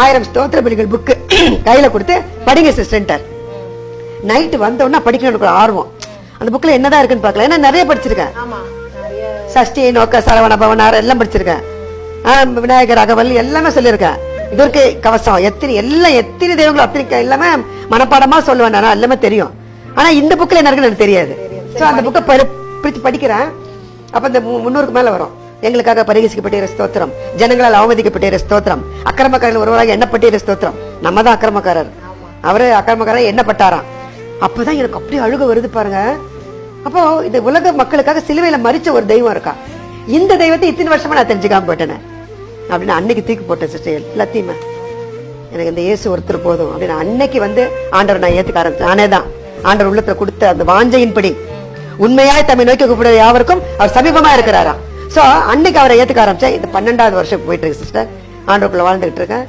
1000 ஸ்தோத்திர பலிகள் புக்கு கையில கொடுத்து படிங்க சிஸ்டர். நைட்டு வந்தோன்னா படிக்கணும்னு ஆர்வம். அந்த புக்ல என்னதான் இருக்குன்னு பாக்கலாம். ஏன்னா நிறைய படிச்சிருக்கேன். சஷ்டி நோக்க சரவண பவனார் எல்லாம் படிச்சிருக்கேன். விநாயகர் அகவல் எல்லாமே சொல்லியிருக்கேன். இதற்கு கவசம் எத்தனை தெய்வங்களும் அத்தனை எல்லாமே மனப்பாடமா சொல்லுவேன். நான் எல்லாமே தெரியும். ஆனா இந்த புக்ல என்ன இருக்குன்னு எனக்கு தெரியாது. சோ அந்த புக்கை பிரிச்சு படிக்கிறேன். அப்ப இந்த 300க்கு மேல வரும். எங்களுக்காக பரிகசிக்கப்பட்ட ஸ்தோத்திரம், ஜனங்களால் அவமதிக்கப்பட்ட ஸ்தோத்திரம், அக்கிரமக்காரர்கள் ஒருவராக எண்ணப்பட்ட ஸ்தோத்திரம். நம்ம தான் அக்கிரமக்காரர், அவரு அக்கிரமக்காரர் எண்ணப்பட்டாராம். அப்பதான் எனக்கு அப்படியே அழுக வருது பாருங்க. அப்போ இந்த உலக மக்களுக்காக சிலுவையில மறிச்ச ஒரு தெய்வம் இருக்கா. இந்த தெய்வத்தை இத்தனை வருஷமா நான் தெரிஞ்சுக்காம போட்டேன் அப்படின்னு அன்னைக்கு தூக்கி போட்டேன் சிஸ்டர். எல்லாத்தையுமே எனக்கு இந்த இயேசு ஒருத்தர் போதும் அப்படின்னு அன்னைக்கு ஆண்டவர் நான் ஏத்துக்க ஆரம்பிச்சேன். நானே தான் ஆண்டவர் உள்ளத்துல கொடுத்த அந்த வாஞ்சையின்படி உண்மையாய் தம்மை நோக்கி கூப்பிட யாவருக்கும் அவர் சமீபமா இருக்கிறாராம். சோ அன்னைக்கு அவரை ஏத்துக்க ஆரம்பிச்சேன். இந்த 12வது வருஷம் போயிட்டு இருக்கு சிஸ்டர். ஆண்டவருக்குள்ள வாழ்ந்துகிட்டு இருக்கேன்.